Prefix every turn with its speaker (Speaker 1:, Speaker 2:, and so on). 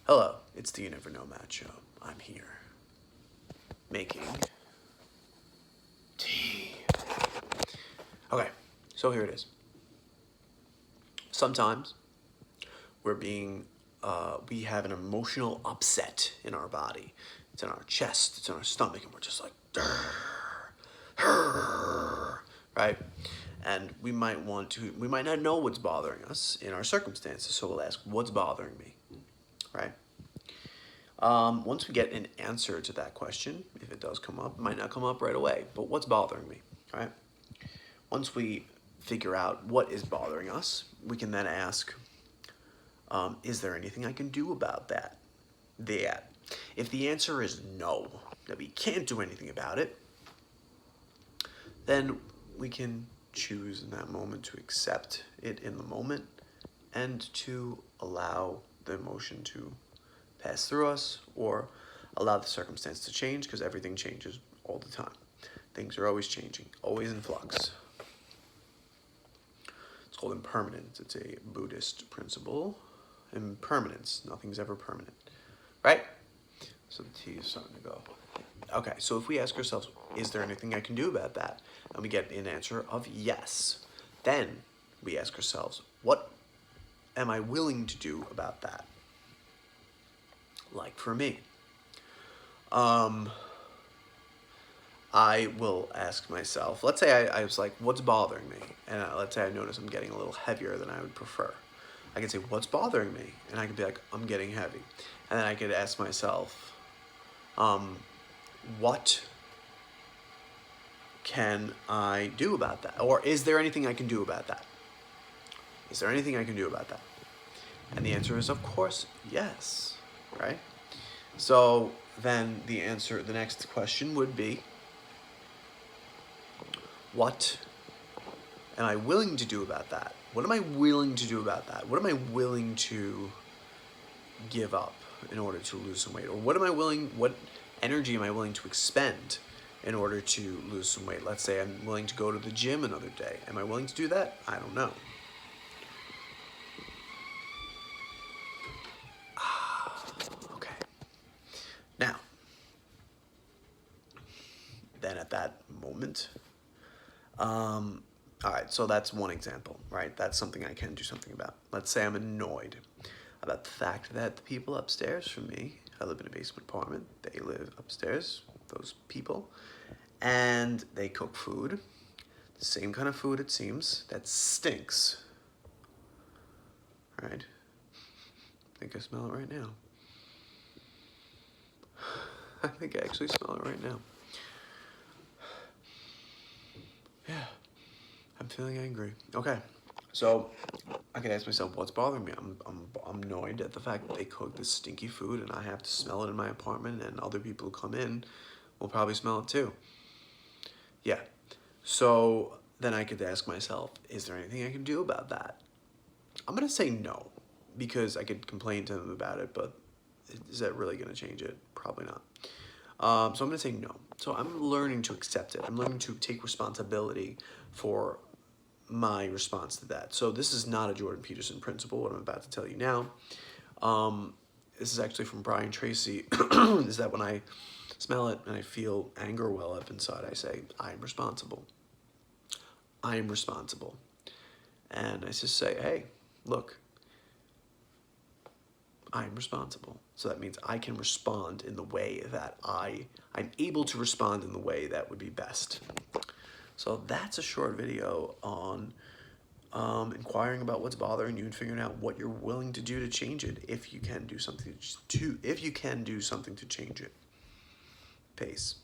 Speaker 1: Hello, it's the You Never Know Matt Show. I'm here making tea. Okay, so here it is. Sometimes we have an emotional upset in our body. It's in our chest, it's in our stomach, and we're just like, right? And we might not know what's bothering us in our circumstances, so we'll ask, what's bothering me, right? Once we get an answer to that question, if it does come up, it might not come up right away, but what's bothering me, right? Once we figure out what is bothering us, we can then ask, is there anything I can do about that? If the answer is no, that we can't do anything about it, then we can choose in that moment to accept it in the moment and to allow the emotion to pass through us or allow the circumstance to change, because everything changes all the time. Things are always changing, always in flux. It's called impermanence. It's a Buddhist principle. Impermanence. Nothing's ever permanent. Right? So the tea is starting to go. Okay, so if we ask ourselves, is there anything I can do about that? And we get an answer of yes. Then we ask ourselves, what am I willing to do about that? Like for me, I will ask myself, let's say I was like, what's bothering me? And let's say I notice I'm getting a little heavier than I would prefer. I can say, what's bothering me? And I could be like, I'm getting heavy. And then I could ask myself, what can I do about that? Or is there anything I can do about that? Is there anything I can do about that? And the answer is, of course, yes, right? So then the next question would be, what am I willing to do about that? What am I willing to do about that? What am I willing to give up in order to lose some weight? Or what energy am I willing to expend in order to lose some weight? Let's say I'm willing to go to the gym another day. Am I willing to do that? I don't know. Okay. Now, then at that moment, all right, so that's one example, right? That's something I can do something about. Let's say I'm annoyed about the fact that the people upstairs from me, I live in a basement apartment, they live upstairs, those people, and they cook food, the same kind of food it seems, that stinks, right? I think I smell it right now. I think I actually smell it right now. Yeah, I'm feeling angry. Okay, so I can ask myself, what's bothering me? I'm annoyed at the fact that they cook this stinky food and I have to smell it in my apartment, and other people who come in will probably smell it too. Yeah, so then I could ask myself, is there anything I can do about that? I'm gonna say no, because I could complain to them about it, but is that really gonna change it? Probably not. So I'm gonna say no. So I'm learning to accept it. I'm learning to take responsibility for my response to that. So this is not a Jordan Peterson principle, what I'm about to tell you now. This is actually from Brian Tracy, is that when I smell it and I feel anger well up inside, I say, I'm responsible. I am responsible. And I just say, hey, look, I'm responsible. So that means I can respond in the way that I'm able to respond in the way that would be best. So that's a short video on inquiring about what's bothering you and figuring out what you're willing to do to change it, if you can do something to change it. Peace.